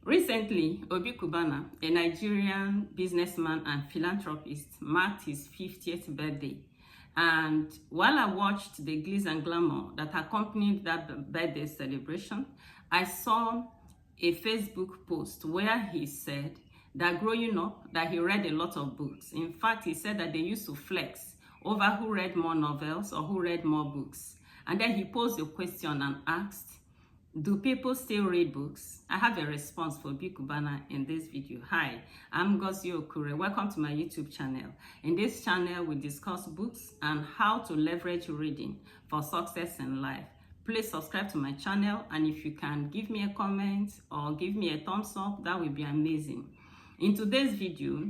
Recently, Obi Cubana, a Nigerian businessman and philanthropist, marked his 50th birthday. And while I watched the glitz and glamour that accompanied that birthday celebration, I saw a Facebook post where he said that growing up, that he read a lot of books. In fact, he said that they used to flex over who read more novels or who read more books. And then he posed a question and asked, do people still read books? I have a response for Obi Cubana in this video. Hi, I'm Ngozi Okure. Welcome to my YouTube channel. In this channel, we discuss books and how to leverage reading for success in life. Please subscribe to my channel, and if you can give me a comment or give me a thumbs up, that would be amazing. In today's video,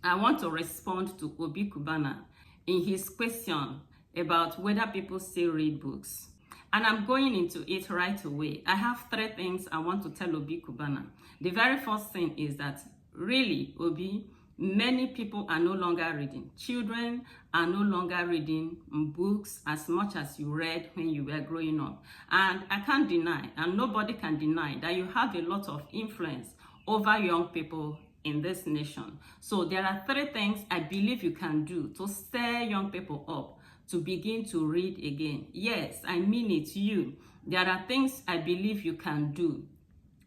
I want to respond to Obi Cubana in his question about whether people still read books. And I'm going into it right away. I have 3 things I want to tell Obi Cubana. The very first thing is that really, Obi, many people are no longer reading. Children are no longer reading books as much as you read when you were growing up. And I can't deny, and nobody can deny, that you have a lot of influence over young people in this nation. So there are 3 things I believe you can do to stir young people up to begin to read again. Yes, I mean it, you. There are things I believe you can do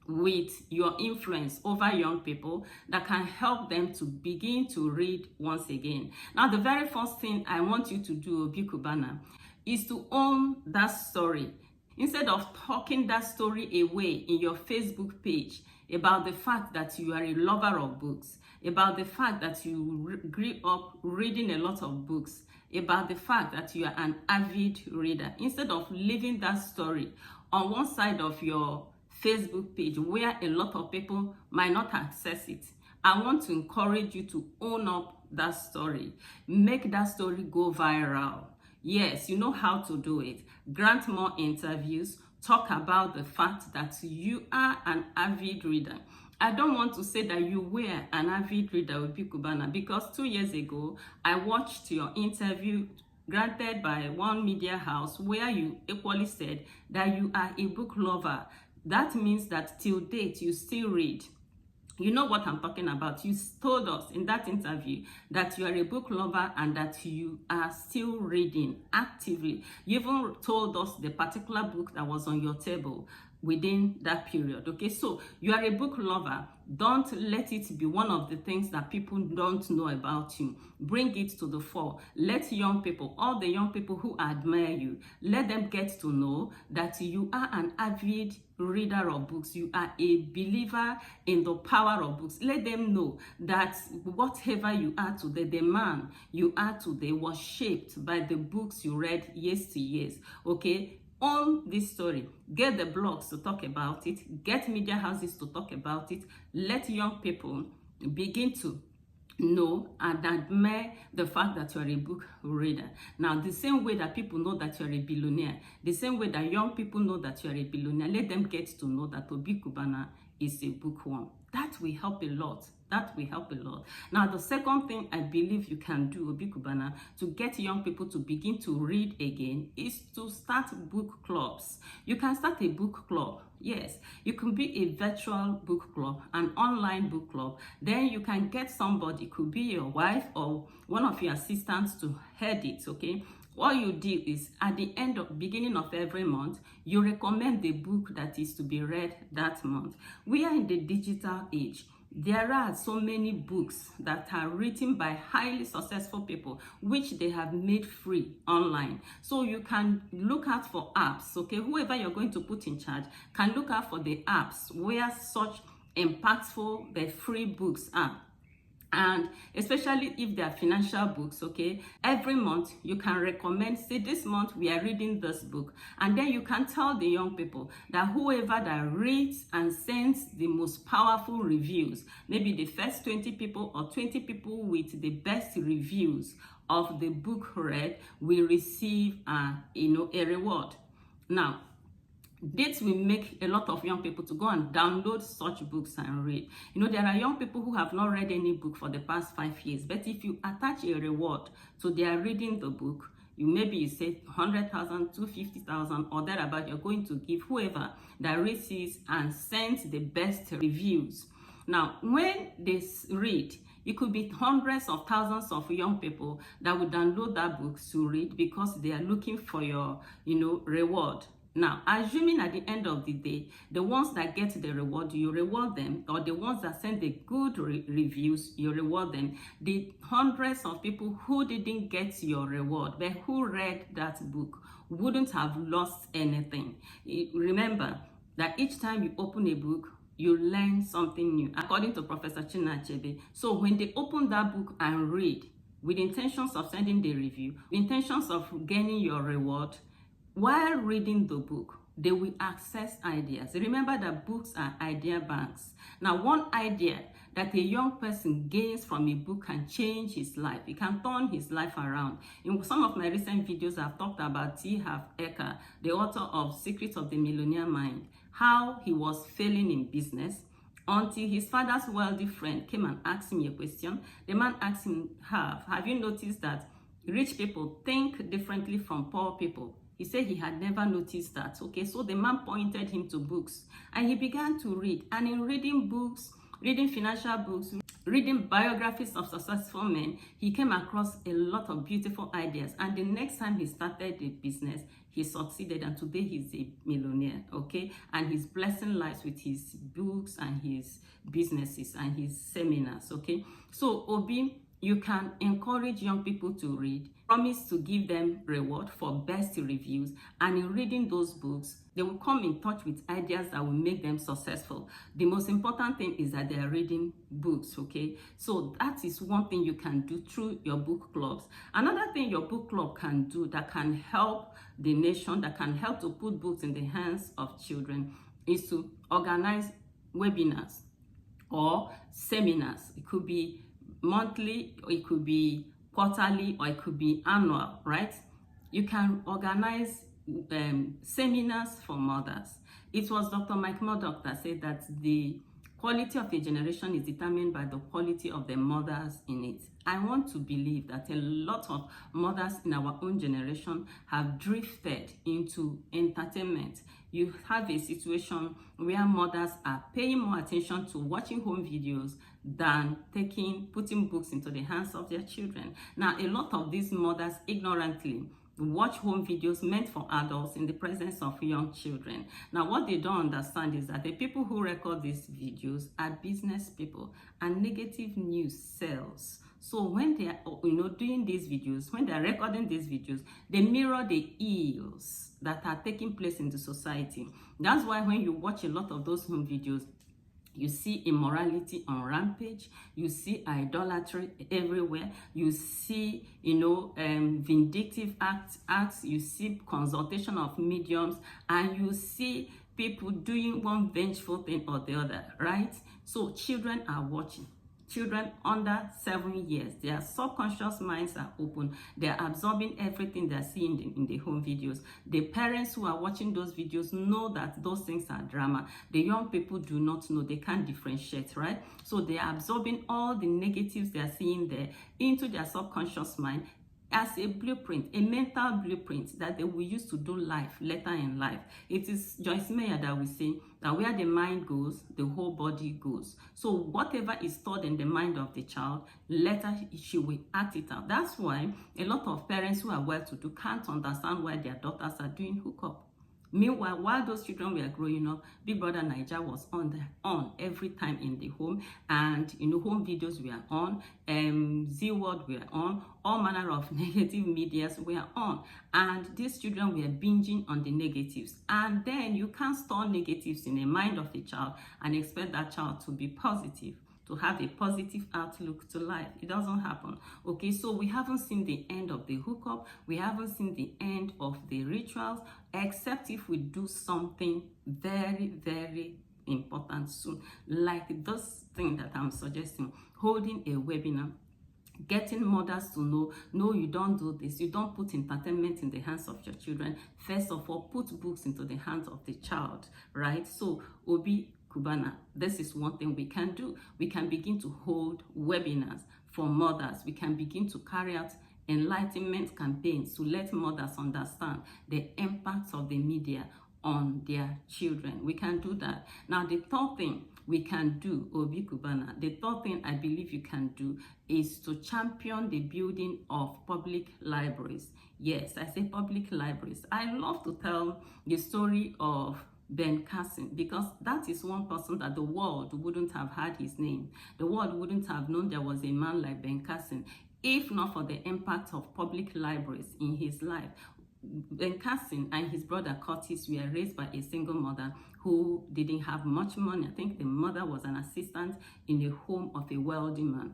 with your influence over young people that can help them to begin to read once again. Now, the very first thing I want you to do, Obi Cubana, is to own that story. Instead of talking that story away in your Facebook page about the fact that you are a lover of books, about the fact that you grew up reading a lot of books, about the fact that you are an avid reader, instead of leaving that story on one side of your Facebook page where a lot of people might not access it, I want to encourage you to own up that story. Make that story go viral. Yes, you know how to do it. Grant more interviews. Talk about the fact that you are an avid reader. I don't want to say that you were an avid reader, Obi Cubana, because 2 years ago, I watched your interview granted by one media house where you equally said that you are a book lover. That means that till date, you still read. You know what I'm talking about. You told us in that interview that you are a book lover and that you are still reading actively. You even told us the particular book that was on your table within that period. Okay, so you are a book lover. Don't let it be one of the things that people don't know about you. Bring it to the fore. Let young people, all the young people who admire you, let them get to know that you are an avid reader of books. You are a believer in the power of books. Let them know that whatever you are today, the man you are today was shaped by the books you read years to years. Okay, own this story. Get the blogs to talk about it. Get media houses to talk about it. Let young people begin to know and admire the fact that you are a book reader. Now, the same way that people know that you are a billionaire, the same way that young people know that you are a billionaire, let them get to know that Obi Cubana is a bookworm. That will help a lot. That will help a lot. Now, the second thing I believe you can do, Obi Cubana, to get young people to begin to read again is to start book clubs. You can start a book club. Yes, you can be a virtual book club, an online book club. Then you can get somebody, could be your wife or one of your assistants, to head it, okay? What you do is at the beginning of every month, you recommend the book that is to be read that month. We are in the digital age. There are so many books that are written by highly successful people, which they have made free online. So you can look out for apps, okay? Whoever you're going to put in charge can look out for the apps where such impactful, the free books are. And especially if they are financial books, okay, every month you can recommend, say this month we are reading this book, and then you can tell the young people that whoever that reads and sends the most powerful reviews, maybe the first 20 people or 20 people with the best reviews of the book read, will receive a reward. Now, this will make a lot of young people to go and download such books and read. There are young people who have not read any book for the past 5 years, but if you attach a reward to their reading the book, You maybe you say 100,000, 250,000 or thereabout, you're going to give whoever that reads it and sends the best reviews. Now, when they read, it could be hundreds of thousands of young people that will download that book to read because they are looking for your, reward. Now, assuming at the end of the day, the ones that get the reward, you reward them, or the ones that send the good reviews, you reward them. The hundreds of people who didn't get your reward, but who read that book, wouldn't have lost anything. Remember that each time you open a book, you learn something new, according to Professor Chinachebe. So when they open that book and read, with intentions of sending the review, intentions of gaining your reward, while reading the book, they will access ideas. Remember that books are idea banks. Now, one idea that a young person gains from a book can change his life. It can turn his life around. In some of my recent videos, I've talked about T. Harv Eker, the author of Secrets of the Millionaire Mind, how he was failing in business until his father's wealthy friend came and asked him a question. The man asked him, have you noticed that rich people think differently from poor people? He said he had never noticed that. Okay, so the man pointed him to books and he began to read. And in reading books, reading financial books, reading biographies of successful men, he came across a lot of beautiful ideas. And the next time he started the business, he succeeded, and today he's a millionaire, okay? And he's blessing lives with his books and his businesses and his seminars, okay? So, Obi, you can encourage young people to read, promise to give them reward for best reviews, and in reading those books, they will come in touch with ideas that will make them successful. The most important thing is that they are reading books, okay? So that is one thing you can do through your book clubs. Another thing your book club can do that can help the nation, that can help to put books in the hands of children, is to organize webinars or seminars. It could be monthly, or it could be quarterly, or it could be annual, right? You can organize seminars for mothers. It was Dr. Mike Murdoch that said that the quality of a generation is determined by the quality of the mothers in it. I want to believe that a lot of mothers in our own generation have drifted into entertainment. You have a situation where mothers are paying more attention to watching home videos than putting books into the hands of their children. Now, a lot of these mothers ignorantly watch home videos meant for adults in the presence of young children. Now, what they don't understand is that the people who record these videos are business people, and negative news sells. So when they are, doing these videos, when they are recording these videos, they mirror the ills that are taking place in the society. That's why when you watch a lot of those home videos, you see immorality on rampage, you see idolatry everywhere, you see, vindictive acts, you see consultation of mediums, and you see people doing one vengeful thing or the other, right? So children are watching. Children under 7 years, their subconscious minds are open. They're absorbing everything they're seeing in the home videos. The parents who are watching those videos know that those things are drama. The young people do not know. They can't differentiate, right? So they're absorbing all the negatives they're seeing there into their subconscious mind as a blueprint, a mental blueprint that they will use to do life later in life. It is Joyce Meyer that we say that where the mind goes, the whole body goes. So whatever is stored in the mind of the child, later she will act it out. That's why a lot of parents who are well-to-do can't understand why their daughters are doing hookup. Meanwhile, while those children were growing up, Big Brother Naija was on every time in the home, and home videos were on, Z World were on, all manner of negative medias were on, and these children were binging on the negatives. And then you can't store negatives in the mind of a child and expect that child to be positive, to have a positive outlook to life. It doesn't happen. Okay, so we haven't seen the end of the hookup. We haven't seen the end of the rituals, except if we do something very, very important soon, like this thing that I'm suggesting, holding a webinar, getting mothers to know, no, you don't do this. You don't put entertainment in the hands of your children. First of all, put books into the hands of the child, right? So, Obi Cubana, this is one thing we can do. We can begin to hold webinars for mothers. We can begin to carry out enlightenment campaigns to let mothers understand the impact of the media on their children. We can do that. Now, the third thing we can do, Obi Cubana, the third thing I believe you can do is to champion the building of public libraries. Yes, I say public libraries. I love to tell the story of Ben Carson, because that is one person that the world wouldn't have had his name. The world wouldn't have known there was a man like Ben Carson if not for the impact of public libraries in his life. Ben Carson and his brother Curtis were raised by a single mother who didn't have much money. I think the mother was an assistant in the home of a wealthy man.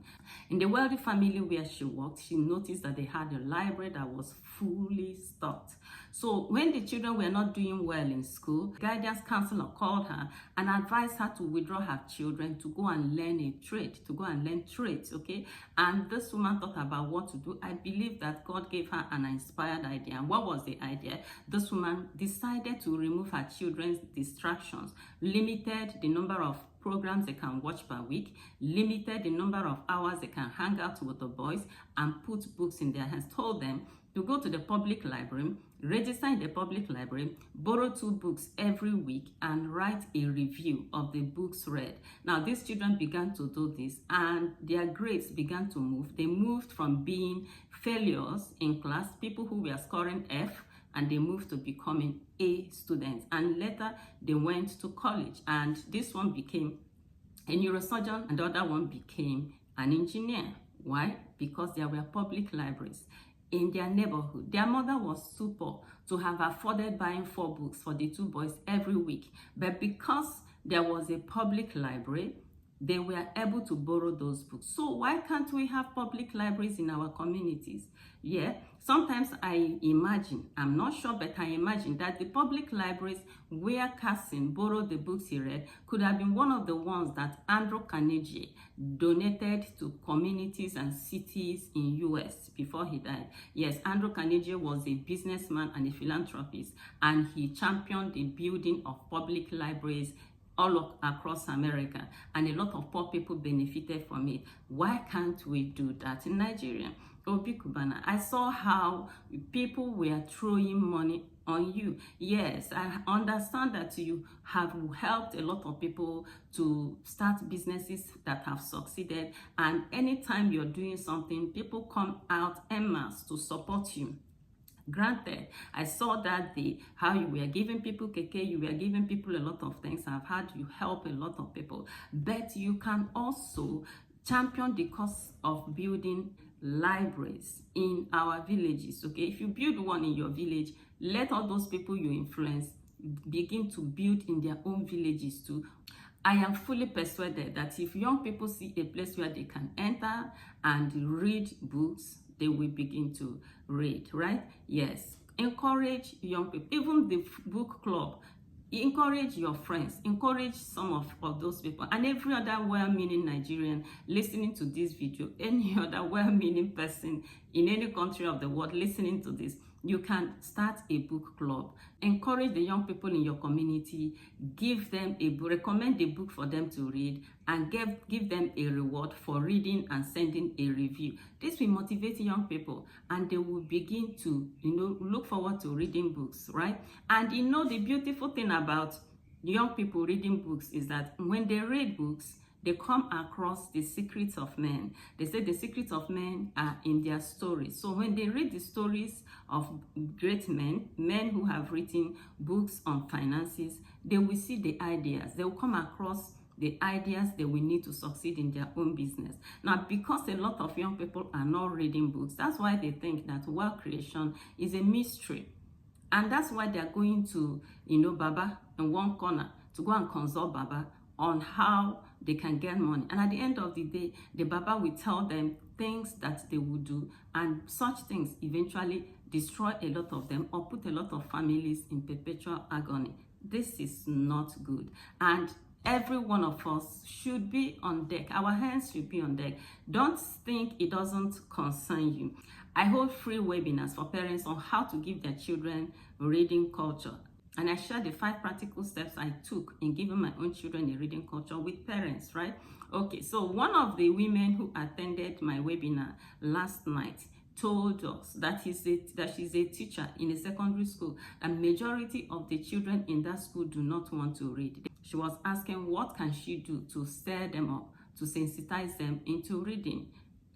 In the wealthy family where she worked, she noticed that they had a library that was fully stocked. So when the children were not doing well in school, the guidance counselor called her and advised her to withdraw her children to go and learn a trade, to go and learn trades, okay? And this woman thought about what to do. I believe that God gave her an inspired idea. And what was the idea? This woman decided to remove her children's distractions, limited the number of programs they can watch per week, limited the number of hours they can hang out with the boys, and put books in their hands, told them to go to the public library, register in the public library, borrow 2 books every week, and write a review of the books read. Now, these children began to do this, and their grades began to move. They moved from being failures in class, people who were scoring F, and they moved to becoming A students. And later, they went to college, and this one became a neurosurgeon, and the other one became an engineer. Why? Because there were public libraries in their neighborhood. Their mother was super to have afforded buying 4 books for the 2 boys every week. But because there was a public library, they were able to borrow those books. So why can't we have public libraries in our communities? Yeah, sometimes I imagine, I'm not sure, but I imagine that the public libraries where Carson borrowed the books he read could have been one of the ones that Andrew Carnegie donated to communities and cities in US before he died. Yes, Andrew Carnegie was a businessman and a philanthropist, and he championed the building of public libraries all across America, and a lot of poor people benefited from it. Why can't we do that in Nigeria? Obi Cubana, I saw how people were throwing money on you. Yes, I understand that you have helped a lot of people to start businesses that have succeeded, and anytime you're doing something, people come out en masse to support you. Granted, I saw that how you were giving people keke, you were giving people a lot of things. I've had you help a lot of people, but you can also champion the cause of building libraries in our villages. Okay, if you build one in your village, let all those people you influence begin to build in their own villages too. I am fully persuaded that if young people see a place where they can enter and read books, they will begin to read, right? Yes. Encourage young people, even the book club. Encourage your friends, encourage some of those people, and every other well-meaning Nigerian listening to this video, any other well-meaning person in any country of the world listening to this. You can start a book club. Encourage the young people in your community, give them a book, recommend a book for them to read, and give them a reward for reading and sending a review. This will motivate young people, and they will begin to, look forward to reading books, right? And the beautiful thing about young people reading books is that when they read books, they come across the secrets of men. They say the secrets of men are in their stories. So when they read the stories of great men who have written books on finances, they will see the ideas. They will come across the ideas they will need to succeed in their own business. Now, because a lot of young people are not reading books, that's why they think that wealth creation is a mystery. And that's why they're going to, Baba in one corner to go and consult Baba on how they can get money. And at the end of the day, the Baba will tell them things that they will do, and such things eventually destroy a lot of them or put a lot of families in perpetual agony. This is not good. And every one of us should be on deck. Our hands should be on deck. Don't think it doesn't concern you. I hold free webinars for parents on how to give their children reading culture. And I share the 5 practical steps I took in giving my own children a reading culture with parents, right? Okay, so one of the women who attended my webinar last night told us that she's a teacher in a secondary school, and majority of the children in that school do not want to read. She was asking what can she do to stir them up, to sensitize them into reading,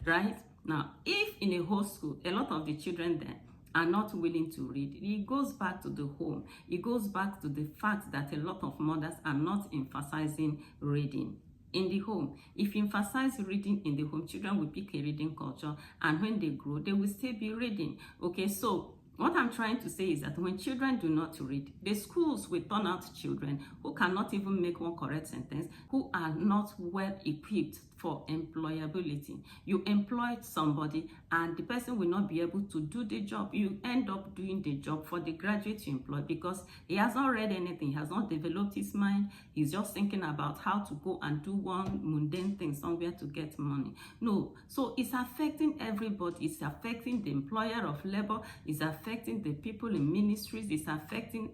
right? Now, if in a whole school, a lot of the children there are not willing to read, it goes back to the home. It goes back to the fact that a lot of mothers are not emphasizing reading in the home. If you emphasize reading in the home, children will pick a reading culture, and when they grow, they will still be reading. Okay, so what I'm trying to say is that when children do not read, the schools will turn out children who cannot even make one correct sentence, who are not well equipped for employability. You employed somebody and the person will not be able to do the job. You end up doing the job for the graduate you employ because he has not read anything, he has not developed his mind, he's just thinking about how to go and do one mundane thing somewhere to get money. No, so it's affecting everybody. It's affecting the employer of labor, it's affecting the people in ministries, it's affecting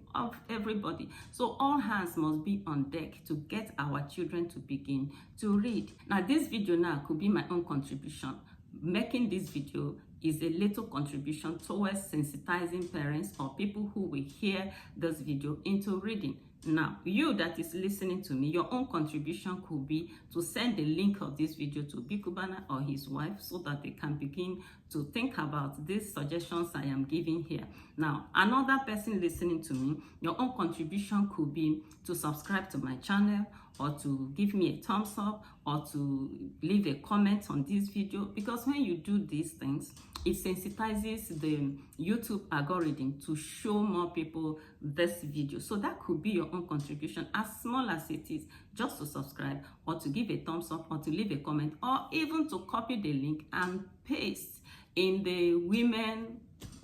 everybody. So all hands must be on deck to get our children to begin to read. Now, this video now could be my own contribution. Making this video is a little contribution towards sensitizing parents or people who will hear this video into reading. Now, you that is listening to me, your own contribution could be to send the link of this video to Obi Cubana or his wife so that they can begin to think about these suggestions I am giving here. Now, another person listening to me, your own contribution could be to subscribe to my channel, or to give me a thumbs up, or to leave a comment on this video, because when you do these things, it sensitizes the YouTube algorithm to show more people this video. So that could be your own contribution, as small as it is, just to subscribe, or to give a thumbs up, or to leave a comment, or even to copy the link and paste in the women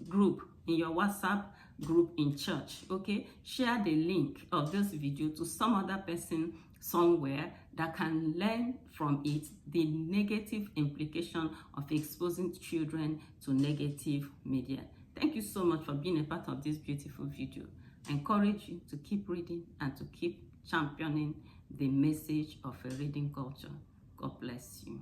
group, in your WhatsApp group in church. Okay, share the link of this video to some other person somewhere that can learn from it the negative implication of exposing children to negative media. Thank you so much for being a part of this beautiful video. I encourage you to keep reading and to keep championing the message of a reading culture. God bless you.